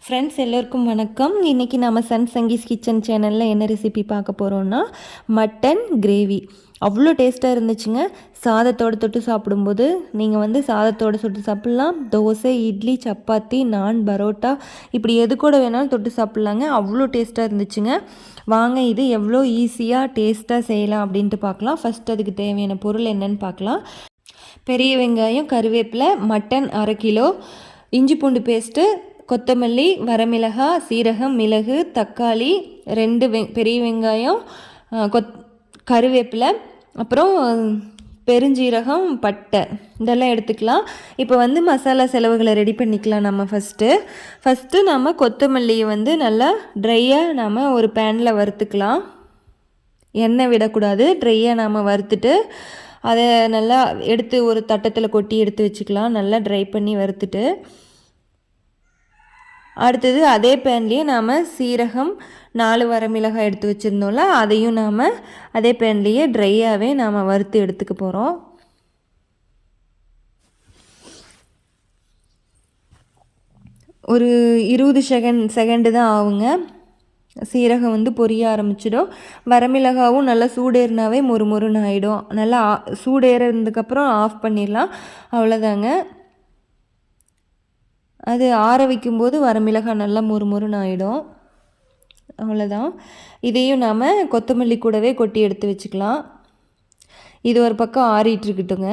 Friends எல்லோருக்கும் வணக்கம். இன்றைக்கி நம்ம சன் சங்கீஸ் கிச்சன் சேனலில் என்ன ரெசிபி பார்க்க போகிறோன்னா மட்டன் கிரேவி. அவ்வளோ டேஸ்ட்டாக இருந்துச்சுங்க. சாதத்தோடு தொட்டு சாப்பிடும்போது நீங்கள் சாதத்தோடு தொட்டு சாப்பிட்லாம். தோசை, இட்லி, சப்பாத்தி, நான், பரோட்டா இப்படி எது கூட வேணாலும் தொட்டு சாப்பிட்லாங்க. அவ்வளோ டேஸ்ட்டாக இருந்துச்சுங்க. வாங்க இது எவ்வளோ ஈஸியாக டேஸ்ட்டாக செய்யலாம் அப்படின்ட்டு பார்க்கலாம். ஃபஸ்ட் அதுக்கு தேவையான பொருள் என்னன்னு பார்க்கலாம். பெரிய வெங்காயம், கருவேப்பிலை, மட்டன் 1/2 கிலோ, இஞ்சி பூண்டு பேஸ்ட்டு, கொத்தமல்லி, வரமிளகாய், சீரகம், மிளகு, தக்காளி, 2 பெரிய வெங்காயம், கருவேப்பிலை, அப்புறம் பெருஞ்சீரகம், பட்டை இதெல்லாம் எடுத்துக்கலாம். இப்போ மசாலா செலவுகளை ரெடி பண்ணிக்கலாம். நம்ம ஃபஸ்ட்டு நம்ம கொத்தமல்லியை நல்லா ட்ரையாக நம்ம ஒரு பேனில் வறுத்துக்கலாம். எண்ணெய் விடக்கூடாது. ட்ரையாக நாம் வறுத்துட்டு அதை நல்லா எடுத்து ஒரு தட்டத்தில் கொட்டி எடுத்து வச்சுக்கலாம். நல்லா ட்ரை பண்ணி வறுத்துட்டு அடுத்தது அதே பேன்லேயே நாம் சீரகம், 4 வரமிளகாய் எடுத்து வச்சுருந்தோம்ல, அதையும் நாம் அதே பேன்லேயே ட்ரையாகவே நாம் வறுத்து எடுத்துக்க போகிறோம். ஒரு 20 செகண்டு தான் ஆகுங்க. சீரகம் பொரிய ஆரம்பிச்சிடும். வரமிளகாவும் நல்லா சூடேறினாவே மொறுமொறுன்னு ஆகிடும். நல்லா சூடேறதுக்கப்புறம் ஆஃப் பண்ணிடலாம். அவ்வளோதாங்க. அது ஆற வைக்கும்போது வரமிளகாய் நல்லா மொறுமொறுன்னு ஆகிடும். அவ்வளோதான். இதையும் நாம் கொத்தமல்லி கூடவே கொட்டி எடுத்து வச்சுக்கலாம். இது ஒரு பக்கம் ஆறிட்டுருக்கட்டுங்க.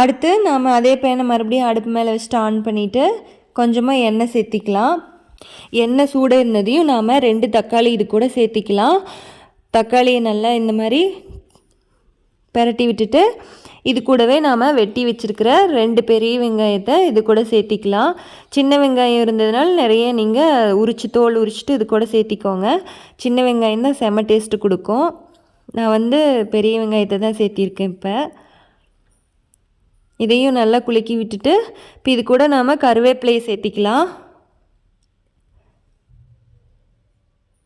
அடுத்து நாம் அதே பேனை மறுபடியும் அடுப்பு மேலே வச்சுட்டு ஆன் பண்ணிவிட்டு கொஞ்சமாக எண்ணெய் சேர்த்திக்கலாம். எண்ணெய் சூடேறினதையும் நாம் 2 தக்காளி இது கூட சேர்த்திக்கலாம். தக்காளியை நல்லா இந்த மாதிரி பெரட்டி விட்டுட்டு இது கூடவே நாம் வெட்டி வச்சுருக்கிற 2 பெரிய வெங்காயத்தை இது கூட சேர்த்திக்கலாம். சின்ன வெங்காயம் இருந்ததுனால நிறைய நீங்கள் தோல் உரிச்சிட்டு இது கூட சேர்த்திக்கோங்க. சின்ன வெங்காயம் தான் செம்ம டேஸ்ட்டு கொடுக்கும். நான் பெரிய வெங்காயத்தை தான் சேர்த்திருக்கேன். இப்போ இதையும் நல்லா குலுக்கி விட்டுட்டு இப்போ இது கூட நாம் கருவேப்பிலையை சேர்த்திக்கலாம்.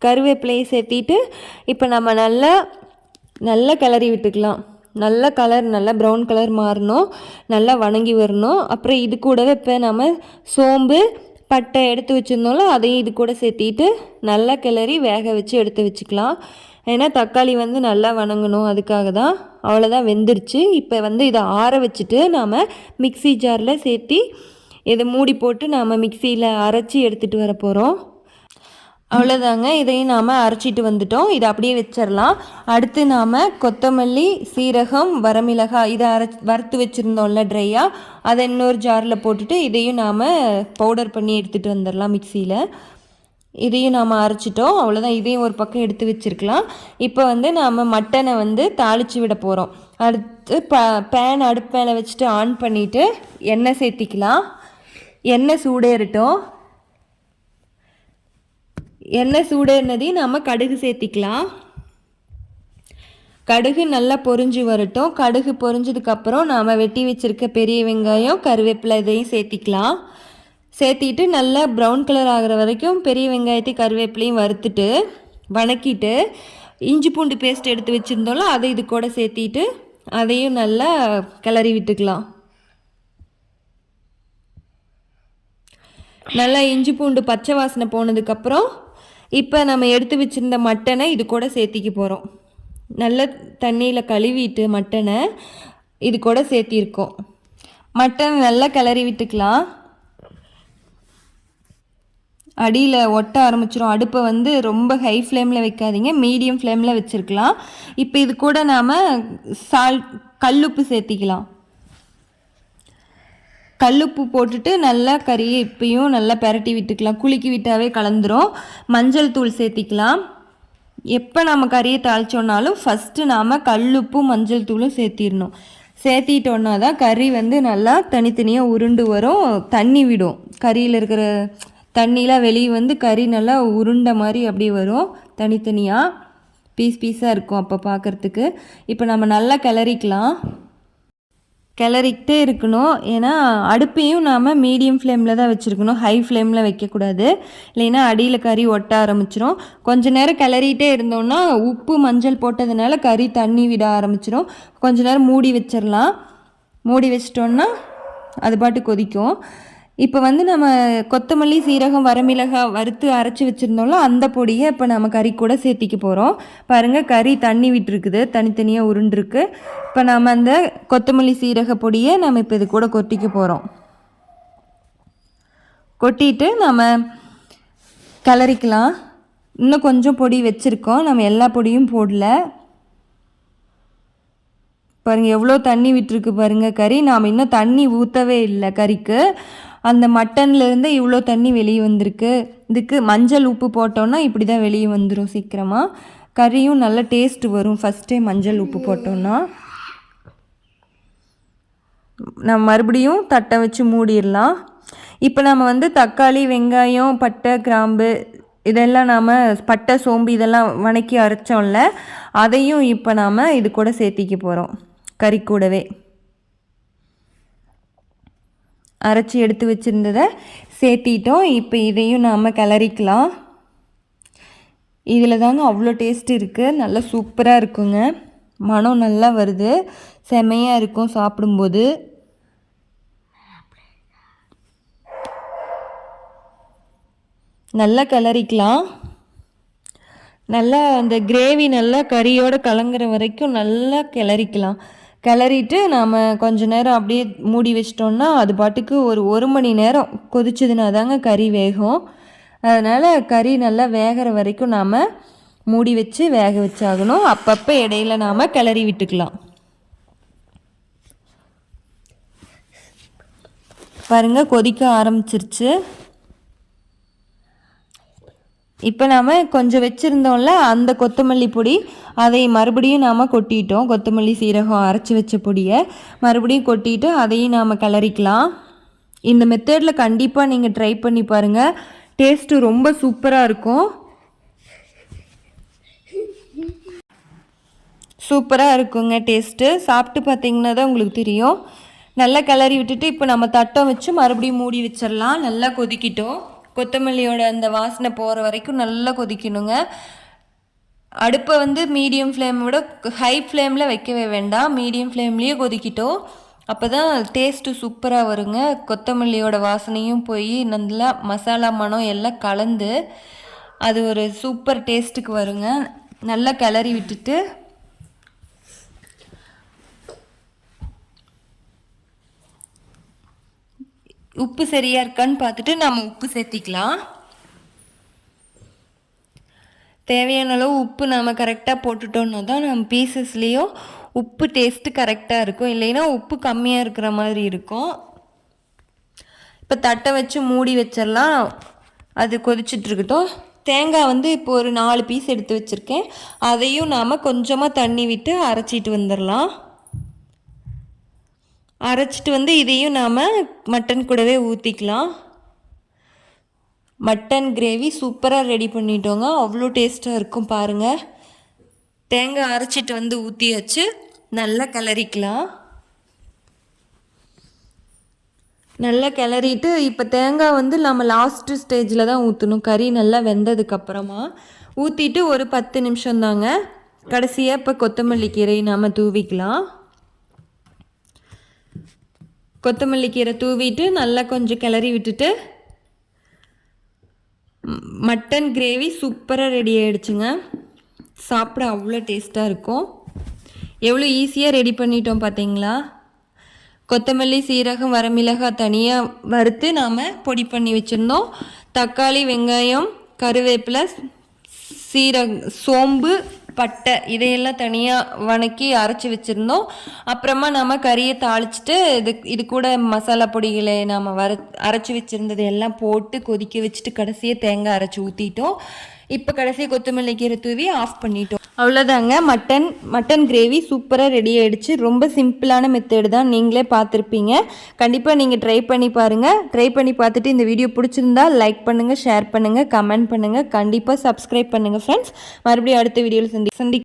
கருவேப்பிலையை சேர்த்திட்டு இப்போ நம்ம நல்லா கிளறி விட்டுக்கலாம். நல்ல கலர் நல்லா ப்ரௌன் கலர் மாறணும், நல்லா வணங்கி வரணும். அப்புறம் இது கூடவே இப்போ நம்ம சோம்பு, பட்டை எடுத்து வச்சுருந்தோம்ல, அதையும் இது கூட சேர்த்திட்டு நல்லா கிளறி வேக வச்சு எடுத்து வச்சுக்கலாம். ஏன்னா தக்காளி நல்லா வணங்கணும், அதுக்காக தான். அவ்வளோதான், வெந்துருச்சு. இப்போ இதை ஆற வச்சுட்டு நாம் மிக்ஸி ஜாரில் சேர்த்தி இதை மூடி போட்டு நாம் மிக்சியில் அரைச்சி எடுத்துகிட்டு வர போகிறோம். அவ்வளோதாங்க. இதையும் நாம் அரைச்சிட்டு வந்துட்டோம். இதை அப்படியே வச்சிடலாம். அடுத்து நாம் கொத்தமல்லி, சீரகம், வரமிளகாய் இதை வறுத்து வச்சுருந்தோம்ல ட்ரையாக, அதை இன்னொரு ஜாரில் போட்டுட்டு இதையும் நாம் பவுடர் பண்ணி எடுத்துகிட்டு வந்துடலாம் மிக்சியில். இதையும் நாம் அரைச்சிட்டோம். அவ்வளோதான். இதையும் ஒரு பக்கம் எடுத்து வச்சுருக்கலாம். இப்போ நாம் மட்டனை தாளித்து விட போகிறோம். அடுத்து பேன் அடுப்பு மேலே வச்சுட்டு ஆன் பண்ணிவிட்டு எண்ணெய் சேர்த்திக்கலாம். எண்ணெய் சூடேறட்டும். எண்ணெய் சூடேறினதையும் நாம் கடுகு சேர்த்திக்கலாம். கடுகு நல்லா பொரிஞ்சு வரட்டும். கடுகு பொரிஞ்சதுக்கப்புறம் நாம் வெட்டி வச்சுருக்க பெரிய வெங்காயம், கருவேப்பிலை இதையும் சேர்த்திக்கலாம். சேர்த்திட்டு நல்லா ப்ரௌன் கலர் ஆகிற வரைக்கும் பெரிய வெங்காயத்தை கருவேப்பிலையும் வறுத்துட்டு வணக்கிட்டு இஞ்சி பூண்டு பேஸ்ட் எடுத்து வச்சுருந்தோம்ல, அதை இது கூட சேர்த்திட்டு அதையும் நல்லா கிளறி விட்டுக்கலாம். நல்லா இஞ்சி பூண்டு பச்சை வாசனை போனதுக்கப்புறம் இப்போ நம்ம எடுத்து வச்சுருந்த மட்டனை இது கூட சேர்த்திக்க போகிறோம். நல்ல தண்ணியில் கழுவிட்டு மட்டனை இது கூட சேர்த்திருக்கோம். மட்டனை நல்லா கிளறி விட்டுக்கலாம். அடியில் ஒட்ட ஆரம்பிச்சிடும். அடுப்பை ரொம்ப ஹை ஃப்ளேமில் வைக்காதீங்க, மீடியம் ஃப்ளேமில் வச்சுருக்கலாம். இப்போ இது கூட நாம் கல்லுப்பு சேர்த்திக்கலாம். கல்லுப்பு போட்டுட்டு நல்லா கறியை இப்பயும் நல்லா பெரட்டி விட்டுக்கலாம். குலுக்கி விட்டாவே கலந்துரும். மஞ்சள் தூள் சேர்த்திக்கலாம். எப்போ நம்ம கறியை தாளித்தோன்னாலும் ஃபஸ்ட்டு நாம் கல்லுப்பும் மஞ்சள் தூளும் சேர்த்திடணும். சேர்த்திட்டோன்னா தான் கறி நல்லா தனித்தனியாக உருண்டு வரும். தண்ணி விடும். கறியில் இருக்கிற தண்ணிலாம் வெளியே கறி நல்லா உருண்டை மாதிரி அப்படியே வரும். தனித்தனியாக பீஸாக இருக்கும் அப்போ பார்க்குறதுக்கு. இப்போ நம்ம நல்லா கிளறிக்கலாம். கிளறிக்கிட்டே இருக்கணும். ஏன்னா அடுப்பையும் நாம் மீடியம் ஃப்ளேமில் தான் வச்சுருக்கணும், ஹை ஃப்ளேமில் வைக்கக்கூடாது. இல்லைன்னா அடியில் கறி ஒட்ட ஆரம்பிச்சிடும். கொஞ்ச நேரம் கிளறிட்டே இருந்தோம்னா உப்பு மஞ்சள் போட்டதுனால கறி தண்ணி விட ஆரம்பிச்சிடும். கொஞ்ச நேரம் மூடி வச்சிடலாம். மூடி வச்சிட்டோன்னா அது பாட்டு கொதிக்கும். இப்போ வந்து நம்ம கொத்தமல்லி சீரகம் வரமிளகாய் வறுத்து அரைச்சி வச்சுருந்தோம்ல அந்த பொடியை இப்போ நம்ம கறி கூட சேர்த்திக்க போகிறோம். பாருங்கள் கறி தண்ணி விட்டுருக்குது, தனித்தனியாக உருண்டுருக்கு. இப்போ நம்ம அந்த கொத்தமல்லி சீரக பொடியை நம்ம இப்போ இது கூட கொட்டிக்க போகிறோம். கொட்டிட்டு நம்ம கிளறிக்கலாம். இன்னும் கொஞ்சம் பொடி வச்சுருக்கோம், நம்ம எல்லா பொடியும் போடல. பாருங்கள் எவ்வளோ தண்ணி விட்டுருக்கு பாருங்கள் கறி. நாம் இன்னும் தண்ணி ஊற்றவே இல்லை கறிக்கு. அந்த மட்டன்லேருந்து இவ்வளோ தண்ணி வெளியே வந்திருக்கு. இதுக்கு மஞ்சள் உப்பு போட்டோன்னா இப்படி தான் வெளியே வந்துடும் சீக்கிரமாக. கறியும் நல்ல டேஸ்ட் வரும் ஃபஸ்ட்டே மஞ்சள் உப்பு போட்டோன்னா. நம்ம மறுபடியும் தட்டை வச்சு மூடிடலாம். இப்போ நம்ம வந்து தக்காளி வெங்காயம் பட்டை கிராம்பு இதெல்லாம் நாம் பட்டை சோம்பு இதெல்லாம் வணக்கி அரைச்சோம்ல, அதையும் இப்போ நாம் இது கூட சேர்த்திக்க போகிறோம். கறி கூடவே அரைச்சி எடுத்து வச்சுருந்ததை சேர்த்திட்டோம். இப்போ இதையும் நாம் கிளறிக்கலாம். இதில் தாங்க அவ்வளோ டேஸ்ட் இருக்குது, நல்லா சூப்பராக இருக்குங்க. மனம் நல்லா வருது, செமையாக இருக்கும் சாப்பிடும்போது. நல்லா கிளறிக்கலாம். நல்லா அந்த கிரேவி நல்லா கறியோடு கலங்குற வரைக்கும் நல்லா கிளறிக்கலாம். கிளறிட்டு நாம் கொஞ்ச நேரம் அப்படியே மூடி வச்சிட்டோன்னா அது பாட்டுக்கு ஒரு மணி நேரம் கொதிச்சதுன்னா தாங்க கறி வேகும். அதனால் கறி நல்லா வேகிற வரைக்கும் நாம் மூடி வச்சு வேக வச்சாகணும். அப்பப்போ இடையில நாம் கிளறி விட்டுக்கலாம். பாருங்கள் கொதிக்க ஆரம்பிச்சிருச்சு. இப்போ நாம் கொஞ்சம் வச்சுருந்தோம்ல அந்த கொத்தமல்லி பொடி, அதை மறுபடியும் நாம் கொட்டிட்டோம். கொத்தமல்லி சீரகம் அரைச்சி வச்ச பொடியை மறுபடியும் கொட்டிட்டு அதையும் நாம் கிளறிக்கலாம். இந்த மெத்தடில் கண்டிப்பாக நீங்கள் ட்ரை பண்ணி பாருங்கள், டேஸ்ட்டு ரொம்ப சூப்பராக இருக்கும். சூப்பராக இருக்குங்க டேஸ்ட்டு. சாப்பிட்டு பார்த்தீங்கன்னா தான் உங்களுக்கு தெரியும். நல்லா கிளறி விட்டுட்டு இப்போ நம்ம தட்டம் வச்சு மறுபடியும் மூடி வச்சிடலாம். நல்லா கொதிக்கிட்டோம். கொத்தமல்லியோட அந்த வாசனை போகிற வரைக்கும் நல்லா கொதிக்கணுங்க. அடுப்பை வந்து மீடியம் ஃப்ளேமை விட ஹை ஃப்ளேமில் வைக்கவே வேண்டாம், மீடியம் ஃப்ளேம்லேயே கொதிக்கிட்டோம். அப்போ தான் டேஸ்ட்டு சூப்பராக வருங்க. கொத்தமல்லியோட வாசனையும் போய் நல்லா மசாலா மணம் எல்லாம் கலந்து அது ஒரு சூப்பர் டேஸ்ட்டுக்கு வருங்க. நல்லா கிளறி விட்டுட்டு உப்பு சரியாக இருக்கான்னு பார்த்துட்டு நம்ம உப்பு சேர்த்திக்கலாம். தேவையான அளவு உப்பு நம்ம கரெக்டாக போட்டுட்டோன்னா தான் நம்ம பீசஸ்லேயும் உப்பு டேஸ்ட்டு கரெக்டாக இருக்கும், இல்லைன்னா உப்பு கம்மியாக இருக்கிற மாதிரி இருக்கும். இப்போ தட்டை வச்சு மூடி வச்சிடலாம், அது கொதிச்சிட்ருக்கட்டும். தேங்காய் வந்து இப்போ ஒரு 4 பீஸ் எடுத்து வச்சுருக்கேன், அதையும் நாம் கொஞ்சமாக தண்ணி விட்டு அரைச்சிட்டு வந்துடலாம். அரைச்சிட்டு வந்து இதையும் நாம் மட்டன் கூடவே ஊற்றிக்கலாம். மட்டன் கிரேவி சூப்பராக ரெடி பண்ணிட்டோங்க, அவ்வளோ டேஸ்ட்டாக இருக்கும் பாருங்கள். தேங்காய் அரைச்சிட்டு வந்து ஊற்றியாச்சு. நல்லா கிளறிக்கலாம். நல்லா கிளறிட்டு இப்போ தேங்காய் வந்து நம்ம லாஸ்ட்டு ஸ்டேஜில் தான் ஊற்றணும், கறி நல்லா வெந்ததுக்கப்புறமா ஊற்றிட்டு ஒரு 10 நிமிஷம் தாங்க. கடைசியாக இப்போ கொத்தமல்லி கீரை நாம் தூவிக்கலாம். கொத்தமல்லி கீரை தூவிட்டு நல்லா கொஞ்சம் கிளறி விட்டுட்டு மட்டன் கிரேவி சூப்பராக ரெடி ஆகிடுச்சுங்க. சாப்பிட அவ்வளோ டேஸ்ட்டாக இருக்கும். எவ்வளோ ஈஸியாக ரெடி பண்ணிட்டோம் பார்த்தீங்களா. கொத்தமல்லி சீரகம் வரமிளகாய் தனியாக வறுத்து நாம் பொடி பண்ணி வச்சுருந்தோம். தக்காளி வெங்காயம் கருவேப்பிலை சோம்பு பட்டை இதையெல்லாம் தனியாக வணக்கி அரைச்சி வச்சுருந்தோம். அப்புறமா நம்ம கறியை தாளிச்சிட்டு இது கூட மசாலா பொடிகளை நாம் அரைச்சி வச்சுருந்தது எல்லாம் போட்டு கொதிக்க வச்சுட்டு கடைசியாக தேங்காய் அரைச்சி ஊற்றிட்டோம். இப்போ கடைசியாக கொத்தமல்லி கீரை தூவி ஆஃப் பண்ணிட்டோம். அவ்வளோதாங்க, மட்டன் கிரேவி சூப்பராக ரெடி ஆகிடுச்சு. ரொம்ப சிம்பிளான மெத்தேடு தான், நீங்களே பார்த்துருப்பீங்க. கண்டிப்பாக நீங்கள் ட்ரை பண்ணி பாருங்கள். ட்ரை பண்ணி பார்த்துட்டு இந்த வீடியோ பிடிச்சிருந்தா லைக் பண்ணுங்கள், ஷேர் பண்ணுங்கள், கமெண்ட் பண்ணுங்கள், கண்டிப்பாக சப்ஸ்கிரைப் பண்ணுங்கள் ஃப்ரெண்ட்ஸ். மறுபடியும் அடுத்த வீடியோவில் சந்தி